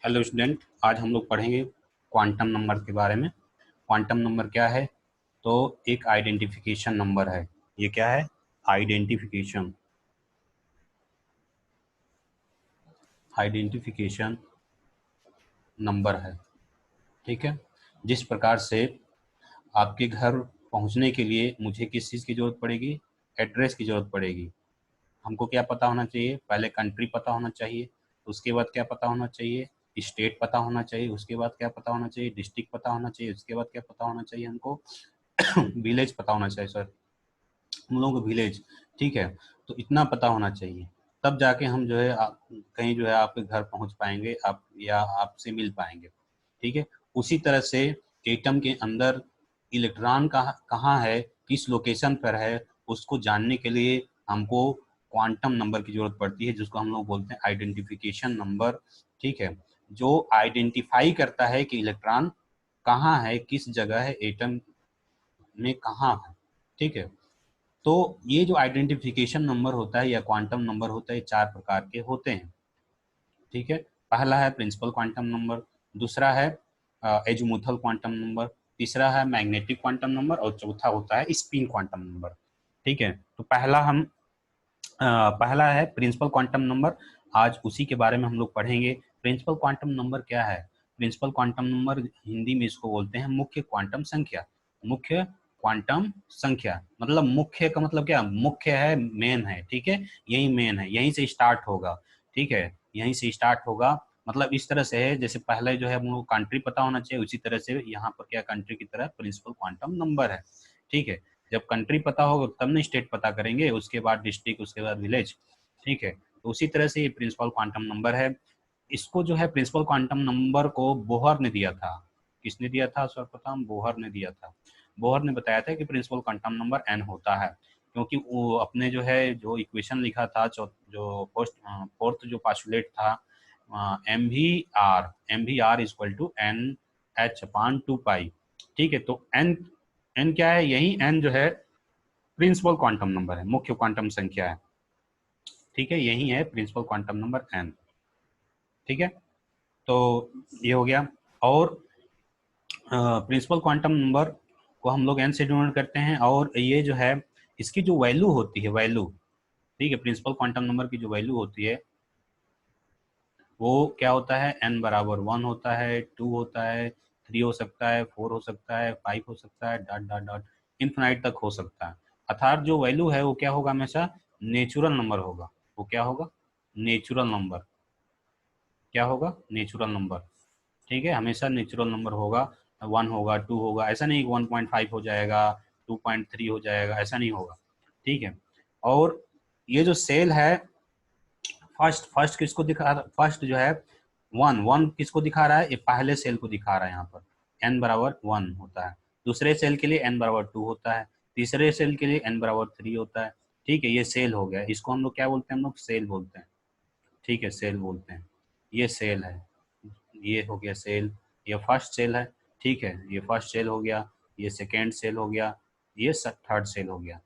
Hello student, आज हम लोग पढ़ेंगे क्वांटम नंबर के बारे में। क्वांटम नंबर क्या है? तो एक आइडेंटिफिकेशन नंबर है। ये क्या है? आइडेंटिफिकेशन आइडेंटिफिकेशन नंबर है। ठीक है। जिस प्रकार से आपके घर पहुंचने के लिए मुझे किस चीज़ की ज़रूरत पड़ेगी? एड्रेस की ज़रूरत पड़ेगी। हमको क्या पता होना चाहिए? पहले कंट्री पता होना चाहिए, उसके बाद क्या पता होना चाहिए? स्टेट पता होना चाहिए, उसके बाद क्या पता होना चाहिए? डिस्ट्रिक्ट पता होना चाहिए, उसके बाद क्या पता होना चाहिए हमको? विलेज पता होना चाहिए सर, हम लोगों को विलेज। ठीक है। तो इतना पता होना चाहिए, तब जाके हम जो है कहीं जो है आपके घर पहुंच पाएंगे, आप या आपसे मिल पाएंगे। ठीक है। उसी तरह से एटम के अंदर इलेक्ट्रॉन कहाँ कहाँ है, किस लोकेशन पर है, उसको जानने के लिए हमको क्वांटम नंबर की जरूरत पड़ती है, जिसको हम लोग बोलते हैं आइडेंटिफिकेशन नंबर। ठीक है। जो आइडेंटिफाई करता है कि इलेक्ट्रॉन कहाँ है, किस जगह है, एटम में कहाँ है। ठीक है। तो ये जो आइडेंटिफिकेशन नंबर होता है या क्वांटम नंबर होता है, चार प्रकार के होते हैं। ठीक है। पहला है प्रिंसिपल क्वांटम नंबर, दूसरा है एजीमुथल क्वांटम नंबर, तीसरा है मैग्नेटिक क्वांटम नंबर और चौथा होता है स्पिन क्वांटम नंबर। ठीक है। तो पहला है प्रिंसिपल क्वांटम नंबर। आज उसी के बारे में हम लोग पढ़ेंगे। प्रिंसिपल क्वांटम नंबर क्या है? प्रिंसिपल क्वांटम नंबर हिंदी में इसको बोलते हैं मुख्य क्वांटम संख्या। मुख्य क्वांटम संख्या मतलब मुख्य का मतलब क्या? मुख्य है, मेन है। ठीक है। यही मेन है, यहीं से स्टार्ट होगा। ठीक है। यहीं से स्टार्ट होगा। मतलब इस तरह से है, जैसे पहले जो है हम लोग कंट्री पता होना चाहिए, उसी तरह से यहाँ पर क्या कंट्री की तरह प्रिंसिपल क्वांटम नंबर है। ठीक है। जब कंट्री पता होगा तब ना स्टेट पता करेंगे, उसके बाद डिस्ट्रिक्ट, उसके बाद विलेज। ठीक है। तो उसी तरह से ये प्रिंसिपल क्वांटम नंबर है। इसको जो है प्रिंसिपल क्वांटम नंबर को बोहर ने दिया था। किसने दिया था सर्वप्रथम? बोहर ने दिया था। बोहर ने बताया था कि प्रिंसिपल क्वांटम नंबर एन होता है, क्योंकि वो अपने जो है जो इक्वेशन लिखा था, जो फोर्थ जो पास्टुलेट था, M V R equal to N H upon 2 pi. ठीक है। तो एन एन क्या है? यही एन जो है प्रिंसिपल क्वांटम नंबर है, मुख्य क्वांटम संख्या है। ठीक है। यही है प्रिंसिपल क्वांटम नंबर एन। ठीक है। तो ये हो गया। और प्रिंसिपल क्वांटम नंबर को हम लोग एन से डिनोट करते हैं, और ये जो है इसकी जो वैल्यू होती है, वैल्यू, ठीक है, प्रिंसिपल क्वांटम नंबर की जो वैल्यू होती है वो क्या होता है? एन बराबर 1 होता है, 2 होता है, 3 हो सकता है, 4 हो सकता है, 5 हो सकता है, डॉट डॉट डॉट इन्फिनाइट तक हो सकता है। अर्थात जो वैल्यू है वो क्या होगा? हमेशा नेचुरल नंबर होगा। वो क्या होगा? Natural number. क्या होगा? Natural number. ठीक है। हमेशा नेचुरल नंबर होगा। 1 होगा, 2 होगा, ऐसा नहीं 1.5 हो जाएगा, 2.3 हो जाएगा, ऐसा नहीं होगा। ठीक है। और ये जो सेल है, फर्स्ट फर्स्ट किसको दिखा रहा? फर्स्ट जो है वन वन किसको दिखा रहा है? ये पहले सेल को दिखा रहा है। यहाँ पर एन बराबर 1 होता है, दूसरे सेल के लिए एन बराबर 2 होता है, तीसरे सेल के लिए एन बराबर 3 होता है। ठीक है। ये सेल हो गया, इसको हम लोग क्या बोलते हैं? हम लोग सेल बोलते हैं। ठीक है, सेल बोलते हैं। ये सेल है, ये हो गया सेल। ये फर्स्ट सेल है। ठीक है। ये फर्स्ट सेल हो गया, ये सेकेंड सेल हो गया, ये थर्ड सेल हो गया।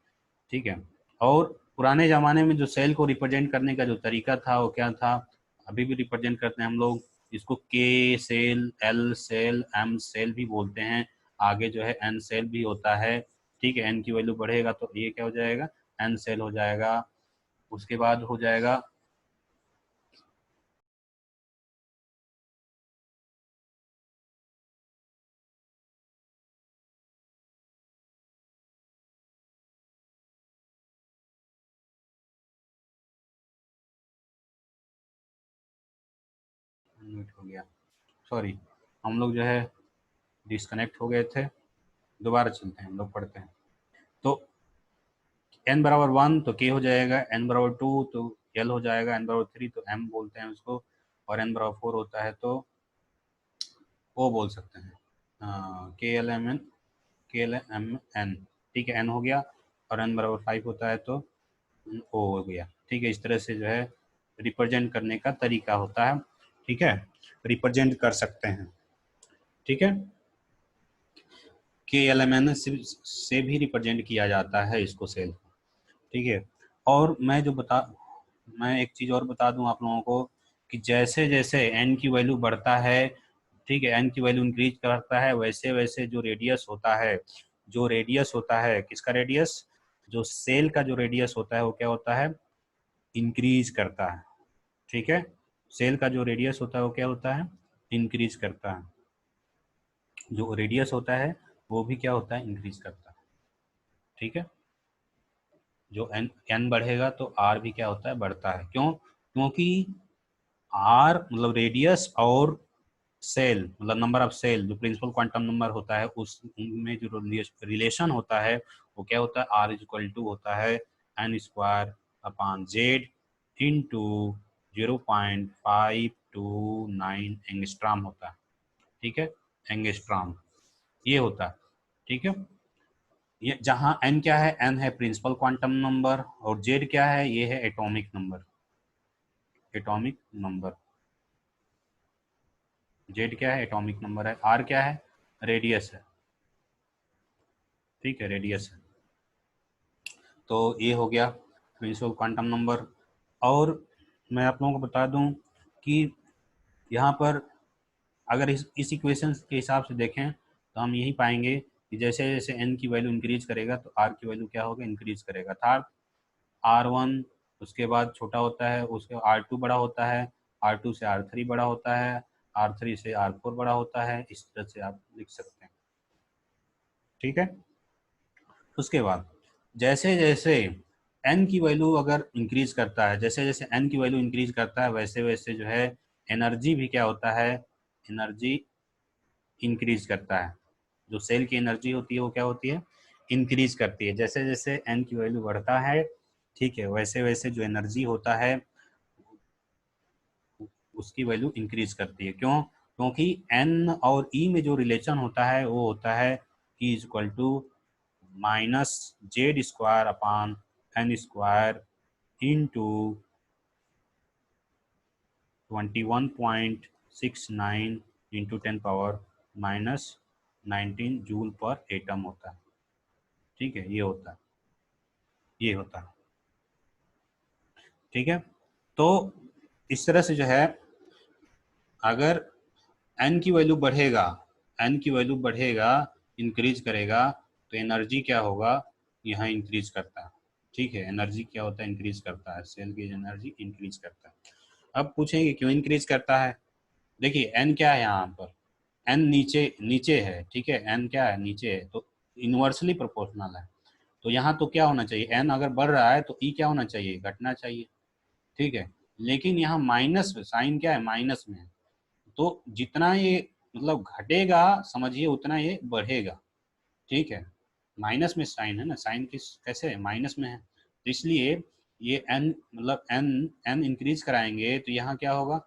ठीक है। और पुराने ज़माने में जो सेल को रिप्रेजेंट करने का जो तरीका था वो क्या था? अभी भी रिप्रेजेंट करते हैं हम लोग इसको, K cell, L cell, M cell भी बोलते हैं। आगे जो है एन सेल भी होता है। ठीक है। एन की वैल्यू बढ़ेगा तो ये क्या हो जाएगा? एन सेल हो जाएगा। उसके बाद हो जाएगा म्यूट हो गया, सॉरी। हम लोग जो है डिस्कनेक्ट हो गए थे। दोबारा चलते हैं, हम लोग पढ़ते हैं। तो एन बराबर 1 तो के हो जाएगा, एन बराबर 2 तो एल हो जाएगा, एन बराबर 3 तो एम बोलते हैं उसको, और एन बराबर 4 होता है तो ओ बोल सकते हैं, के एल एम एन, के एल एम एन। ठीक है। एन हो गया। और एन बराबर 5 होता है तो ओ हो गया। ठीक है। इस तरह से जो है रिप्रेजेंट करने का तरीका होता है। ठीक है। रिप्रेजेंट कर सकते हैं। ठीक है। के एल एम एन से भी रिप्रेजेंट किया जाता है इसको, सेल। ठीक है। और मैं एक चीज़ और बता दूं आप लोगों को कि जैसे जैसे n की वैल्यू बढ़ता है, ठीक है, n की वैल्यू इंक्रीज करता है, वैसे वैसे जो रेडियस होता है, जो रेडियस होता है, किसका रेडियस, जो सेल का जो रेडियस होता है वो क्या होता है, इंक्रीज करता है। ठीक है, सेल का जो रेडियस होता है वो क्या होता है, इंक्रीज करता है। जो रेडियस होता है वो भी क्या होता है, इंक्रीज करता है। ठीक है, जो n बढ़ेगा तो r भी क्या होता है, बढ़ता है। क्यों, क्योंकि r मतलब रेडियस और सेल मतलब नंबर ऑफ सेल, जो प्रिंसिपल क्वांटम नंबर होता है उसमें जो रिलेशन होता है वो क्या होता है, r इज इक्वल टू होता है n square upon Z into 0.529 angstrom होता है। ठीक है, एंगस्ट्राम ये होता है। ठीक है, ये जहाँ n क्या है, n है प्रिंसिपल क्वांटम नंबर, और z क्या है, ये है atomic number. Atomic number, z क्या है, एटॉमिक नंबर है, r क्या है, रेडियस है। ठीक है, रेडियस है। तो ये हो गया प्रिंसिपल क्वांटम नंबर। और मैं आप लोगों को बता दूं कि यहाँ पर अगर इस इक्वेशन के हिसाब से देखें तो हम यही पाएंगे कि जैसे जैसे n की वैल्यू इंक्रीज करेगा तो r की वैल्यू क्या होगा, इंक्रीज करेगा। था R1, उसके बाद छोटा होता है, उसके R2 बड़ा होता है, R2 से R3 बड़ा होता है, R3 से R4 बड़ा होता है, इस तरह से आप लिख सकते हैं। ठीक है, उसके बाद जैसे जैसे n की वैल्यू अगर इंक्रीज करता है, जैसे जैसे n की वैल्यू इंक्रीज करता है वैसे वैसे जो है एनर्जी भी क्या होता है, एनर्जी इंक्रीज करता है। जो सेल की एनर्जी होती है वो क्या होती है, इंक्रीज करती है। जैसे जैसे n की वैल्यू बढ़ता है, ठीक है, वैसे वैसे जो एनर्जी होता है उसकी वैल्यू इंक्रीज करती है। क्यों, क्योंकि n और e में जो रिलेशन होता है वो होता है E is equal to minus Z square upon N square into 21.69 into 10 power -19 joule per atom होता है। ठीक है, ये होता है, ये होता है। ठीक है, तो इस तरह से जो है अगर n की वैल्यू बढ़ेगा, n की वैल्यू बढ़ेगा, इंक्रीज करेगा, तो एनर्जी क्या होगा, यहाँ इंक्रीज करता है। ठीक है, एनर्जी क्या होता है, इंक्रीज करता है, सेल की एनर्जी इंक्रीज करता है। अब पूछेंगे क्यों इंक्रीज करता है। देखिए n क्या है यहाँ पर, n नीचे नीचे है, ठीक है, n क्या है, नीचे है, तो इनवर्सली प्रोपोर्शनल है। तो यहाँ तो क्या होना चाहिए, n अगर बढ़ रहा है तो e क्या होना चाहिए, घटना चाहिए। ठीक है, लेकिन यहाँ माइनस साइन क्या है, माइनस में है, तो जितना ये मतलब घटेगा समझिए उतना ये बढ़ेगा। ठीक है, माइनस में साइन है ना, साइन किस कैसे है, माइनस में है, तो इसलिए ये n मतलब n n इंक्रीज कराएंगे तो यहाँ क्या होगा,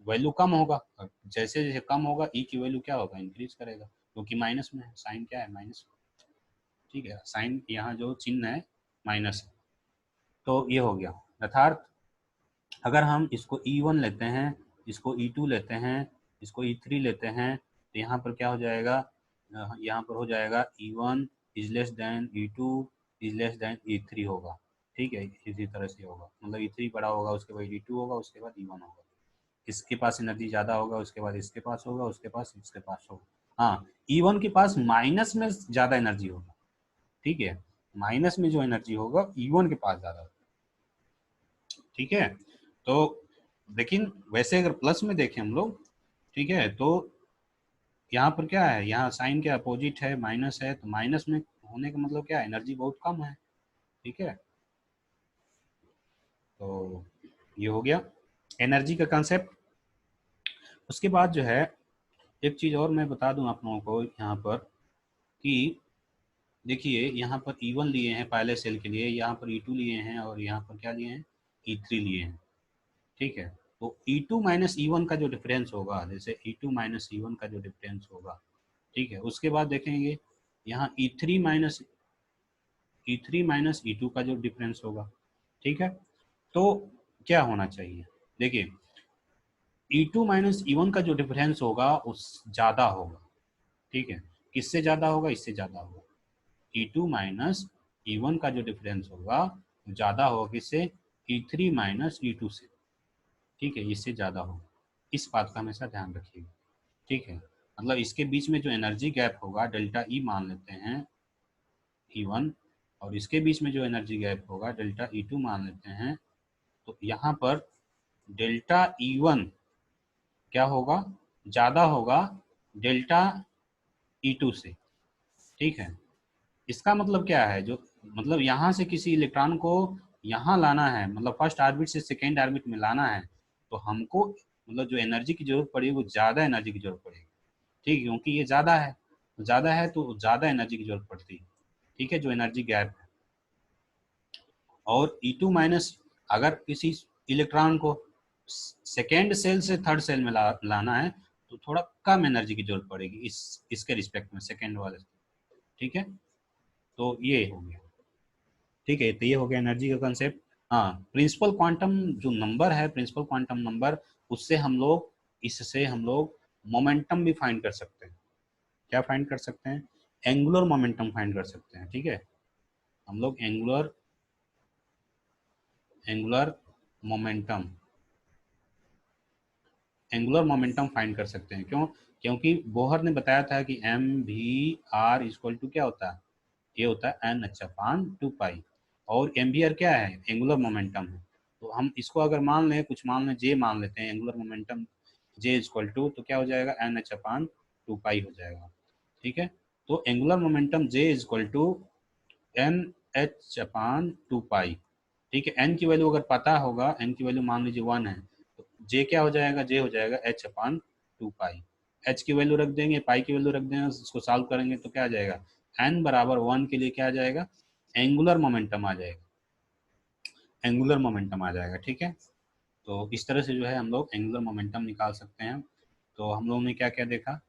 वैल्यू कम होगा। जैसे जैसे कम होगा ई की वैल्यू क्या होगा, इंक्रीज करेगा, क्योंकि माइनस में है, साइन क्या है, माइनस। ठीक है, साइन यहाँ जो चिन्ह है माइनस है। तो ये हो गया। अर्थात अगर हम इसको E1 लेते हैं, इसको E2 लेते हैं, इसको E3 लेते हैं, तो यहाँ पर क्या हो जाएगा, यहाँ पर हो जाएगा E1 is less than E2 is less than E3 होगा। ठीक है, इसी तरह से होगा, मतलब E3 बड़ा होगा, उसके बाद E2 होगा, उसके बाद E1 होगा। इसके पास एनर्जी ज़्यादा होगा, उसके बाद इसके पास होगा, उसके पास इसके पास होगा। हाँ, E1 के पास माइनस में ज़्यादा एनर्जी होगा। ठीक है, माइनस में जो एनर्जी होगा E1 के पास ज़्यादा होगा। ठीक है, तो लेकिन वैसे अगर प्लस में देखें हम लोग, ठीक है, तो यहाँ पर क्या है, यहाँ साइन के अपोजिट है, माइनस है, तो माइनस में होने का मतलब क्या है, एनर्जी बहुत कम है। ठीक है, तो ये हो गया एनर्जी का कंसेप्ट। उसके बाद जो है एक चीज़ और मैं बता दूं आप लोगों को यहाँ पर कि देखिए यहाँ पर E1 लिए हैं पहले सेल के लिए, यहाँ पर E2 लिए हैं, और यहाँ पर क्या लिए हैं, E3 लिए हैं। ठीक है, तो E2 माइनस E1 का जो डिफरेंस होगा, जैसे E2 माइनस E1 का जो डिफरेंस होगा, ठीक है, उसके बाद देखेंगे यहाँ E3 माइनस E2 का जो डिफरेंस होगा। ठीक है, तो क्या होना चाहिए, देखिए E2 माइनस E1 का जो डिफरेंस होगा उस ज़्यादा होगा। ठीक है, किससे ज़्यादा होगा, इससे ज़्यादा होगा। E2 माइनस E1 का जो डिफरेंस होगा ज़्यादा होगा किससे, E3 माइनस E2 से। ठीक है, इससे ज़्यादा हो, इस बात का हमेशा ध्यान रखिएगा। ठीक है, मतलब इसके बीच में जो एनर्जी गैप होगा डेल्टा ई मान लेते हैं E1, और इसके बीच में जो एनर्जी गैप होगा डेल्टा E2 मान लेते हैं। तो यहाँ पर डेल्टा E1 क्या होगा, ज़्यादा होगा डेल्टा E2 से। ठीक है, इसका मतलब क्या है, जो मतलब यहाँ से किसी इलेक्ट्रॉन को यहाँ लाना है, मतलब फर्स्ट ऑर्बिट से सेकेंड ऑर्बिट में लाना है, तो हमको मतलब जो एनर्जी की जरूरत पड़ेगी वो ज़्यादा एनर्जी की जरूरत पड़ेगी। ठीक है, क्योंकि ये ज़्यादा है तो ज़्यादा एनर्जी की जरूरत पड़ती है। ठीक है, जो एनर्जी गैप है। और E2 माइनस, अगर किसी इलेक्ट्रॉन को सेकेंड सेल से थर्ड सेल में लाना है तो थोड़ा कम एनर्जी की जरूरत पड़ेगी इसके रिस्पेक्ट में सेकेंड वाले से। ठीक है, तो ये हो गया। ठीक है, तो ये हो गया एनर्जी का कंसेप्ट। हाँ, प्रिंसिपल क्वांटम जो नंबर है, प्रिंसिपल क्वांटम नंबर, उससे हम लोग, इससे हम लोग मोमेंटम भी फाइंड कर सकते हैं। क्या फाइंड कर सकते हैं, एंगुलर मोमेंटम फाइंड कर सकते हैं। ठीक है, हम लोग angular angular momentum angular momentum find कर सकते हैं। क्यों, क्योंकि बोहर ने बताया था कि एम भी आर इक्वल टू क्या होता है, ये होता है एन एच अपान 2 पाई। और एम भी आर क्या है, एंगुलर मोमेंटम है। तो हम इसको अगर मान लें, कुछ मान लें, जे मान लेते हैं, angular momentum J equal to, तो क्या हो जाएगा, एन एच अपान 2 पाई हो जाएगा। ठीक है, तो angular momentum J equal to N H upon 2 pi. ठीक है, एन की वैल्यू अगर पता होगा, एन की वैल्यू मान लीजिए 1 है, तो जे क्या हो जाएगा, जे हो जाएगा एच अपान 2 पाई। एच की वैल्यू रख देंगे, पाई की वैल्यू रख देंगे, इसको सॉल्व करेंगे तो क्या आ जाएगा, एन बराबर 1 के लिए क्या आ जाएगा, एंगुलर मोमेंटम आ जाएगा, एंगुलर मोमेंटम आ जाएगा। ठीक है, तो इस तरह से जो है हम लोग एंगुलर मोमेंटम निकाल सकते हैं। तो हम लोगों ने क्या क्या देखा,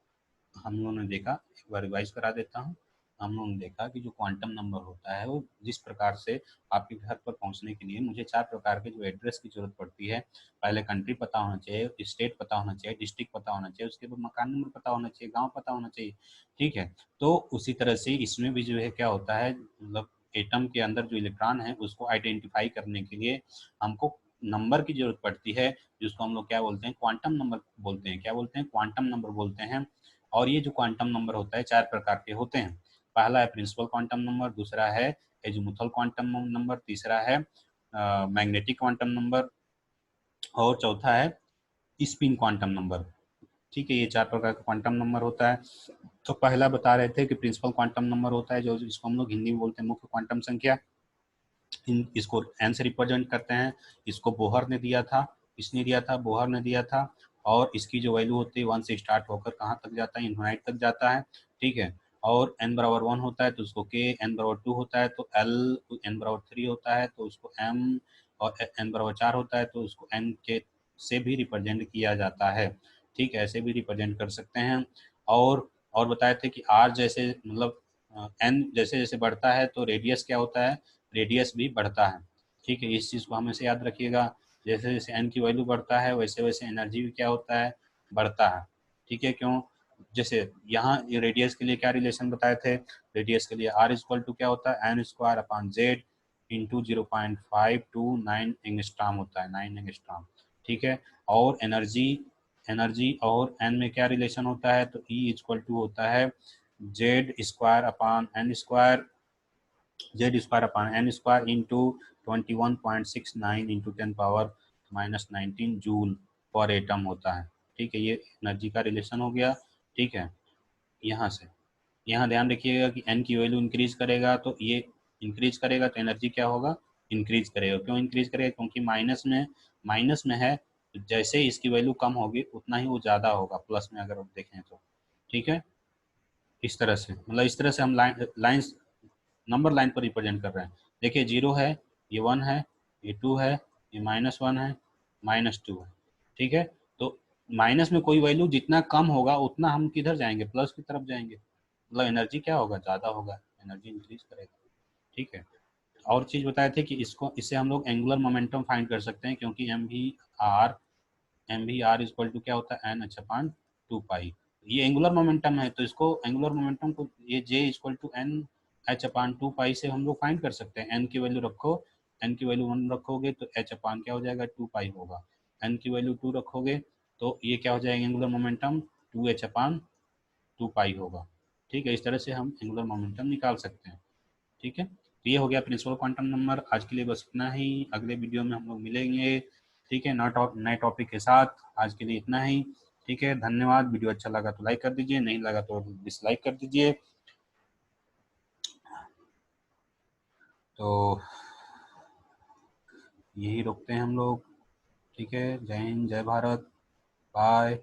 हम लोगों ने देखा, एक बार रिवाइज करा देता हूँ। हम लोगों ने देखा कि जो क्वांटम नंबर होता है वो जिस प्रकार से आपके घर पर पहुंचने के लिए मुझे 4 प्रकार के जो एड्रेस की जरूरत पड़ती है। पहले कंट्री पता होना चाहिए, स्टेट पता होना चाहिए, डिस्ट्रिक्ट पता होना चाहिए, उसके बाद मकान नंबर पता होना चाहिए, गांव पता होना चाहिए। ठीक है, तो उसी तरह से इसमें भी जो है क्या होता है, मतलब एटम के अंदर जो इलेक्ट्रॉन है उसको आइडेंटिफाई करने के लिए हमको नंबर की जरूरत पड़ती है, जिसको हम लोग क्या बोलते हैं, क्वांटम नंबर बोलते हैं। क्या बोलते हैं, क्वांटम नंबर बोलते हैं। और ये जो क्वांटम नंबर होता है 4 प्रकार के होते हैं। पहला है प्रिंसिपल क्वांटम नंबर, दूसरा है एजीमुथल क्वांटम नंबर, तीसरा है मैग्नेटिक क्वांटम नंबर, और चौथा है स्पिन क्वांटम नंबर। ठीक है, ये 4 प्रकार का क्वांटम नंबर होता है। तो पहला बता रहे थे कि प्रिंसिपल क्वांटम नंबर होता है, जो इसको हम लोग हिंदी में बोलते हैं मुख्य क्वांटम संख्या। इसको एन से रिप्रेजेंट करते हैं। इसको बोहर ने दिया था, किसने दिया था, बोहर ने दिया था। और इसकी जो वैल्यू होती है 1 से स्टार्ट होकर कहाँ तक जाता है, इन्फिनाइट तक जाता है। ठीक है, और n बराबर 1 होता है तो उसको k, n बराबर 2 होता है तो l, n बराबर 3 होता है तो उसको m, और n बराबर 4 होता है तो उसको n के से भी रिप्रेजेंट किया जाता है। ठीक है, ऐसे भी रिप्रेजेंट कर सकते हैं। और बताए थे कि r जैसे मतलब n जैसे जैसे बढ़ता है तो रेडियस क्या होता है, रेडियस भी बढ़ता है। ठीक है, इस चीज़ को हमेशा याद रखिएगा। जैसे जैसे एन की वैल्यू बढ़ता है वैसे वैसे एनर्जी भी क्या होता है, बढ़ता है। ठीक है, क्यों, जैसे यहाँ ये रेडियस के लिए क्या रिलेशन बताए थे, रेडियस के लिए आर इक्वल टू क्या होता है, N square upon Z into 0.529 angstrom होता है, 9 एंगस्ट्रॉम। ठीक है, और एनर्जी एनर्जी और एन में क्या रिलेशन होता है, तो ई इक्वल टू होता है Z square upon N square, Z square upon N square into 21.69 into 10⁻⁻19 joule per atom होता है। ठीक है, ये एनर्जी का रिलेशन हो गया। ठीक है, यहाँ से यहाँ ध्यान रखिएगा कि एन की वैल्यू इंक्रीज करेगा तो ये इंक्रीज करेगा तो एनर्जी क्या होगा, इंक्रीज करेगा। क्यों इंक्रीज करेगा, क्योंकि माइनस में है, तो जैसे ही इसकी वैल्यू कम होगी उतना ही वो ज़्यादा होगा प्लस में अगर आप देखें तो। ठीक है, इस तरह से, मतलब इस तरह से हम लाइन्स नंबर लाइन पर रिप्रेजेंट कर रहे हैं। देखिए 0 है, ये 1 है, ये 2 है, ये -1 है, -2 है। ठीक है, तो माइनस में कोई वैल्यू जितना कम होगा उतना हम किधर जाएंगे, प्लस की तरफ जाएंगे, मतलब एनर्जी क्या होगा, ज़्यादा होगा, एनर्जी इंक्रीज करेगा। ठीक है, और चीज़ बताए थे कि इससे हम लोग एंगुलर मोमेंटम फाइंड कर सकते हैं, क्योंकि एम भी आर इक्वल टू क्या होता है, एन एच अपान 2 पाई। ये एंगुलर मोमेंटम है तो इसको एंगुलर मोमेंटम को ये जे equal to N H upon 2 पाई से हम लोग फाइंड कर सकते हैं। एन की वैल्यू रखो, एन की वैल्यू 1 रखोगे तो एच अपान क्या हो जाएगा, 2 पाई होगा। एन की वैल्यू 2 रखोगे तो ये क्या हो जाएगा, एंगुलर मोमेंटम 2h/2 पाई होगा। ठीक है, इस तरह से हम एंगुलर मोमेंटम निकाल सकते हैं। ठीक है, तो ये हो गया प्रिंसिपल क्वांटम नंबर। आज के लिए बस इतना ही, अगले वीडियो में हम लोग मिलेंगे। ठीक है, नए टॉपिक के साथ। आज के लिए इतना ही। ठीक है, धन्यवाद। वीडियो अच्छा लगा तो लाइक कर दीजिए, नहीं लगा तो डिसलाइक कर दीजिए। तो यही रोकते हैं हम लोग। ठीक है, जय हिंद, जय भारत, बाय।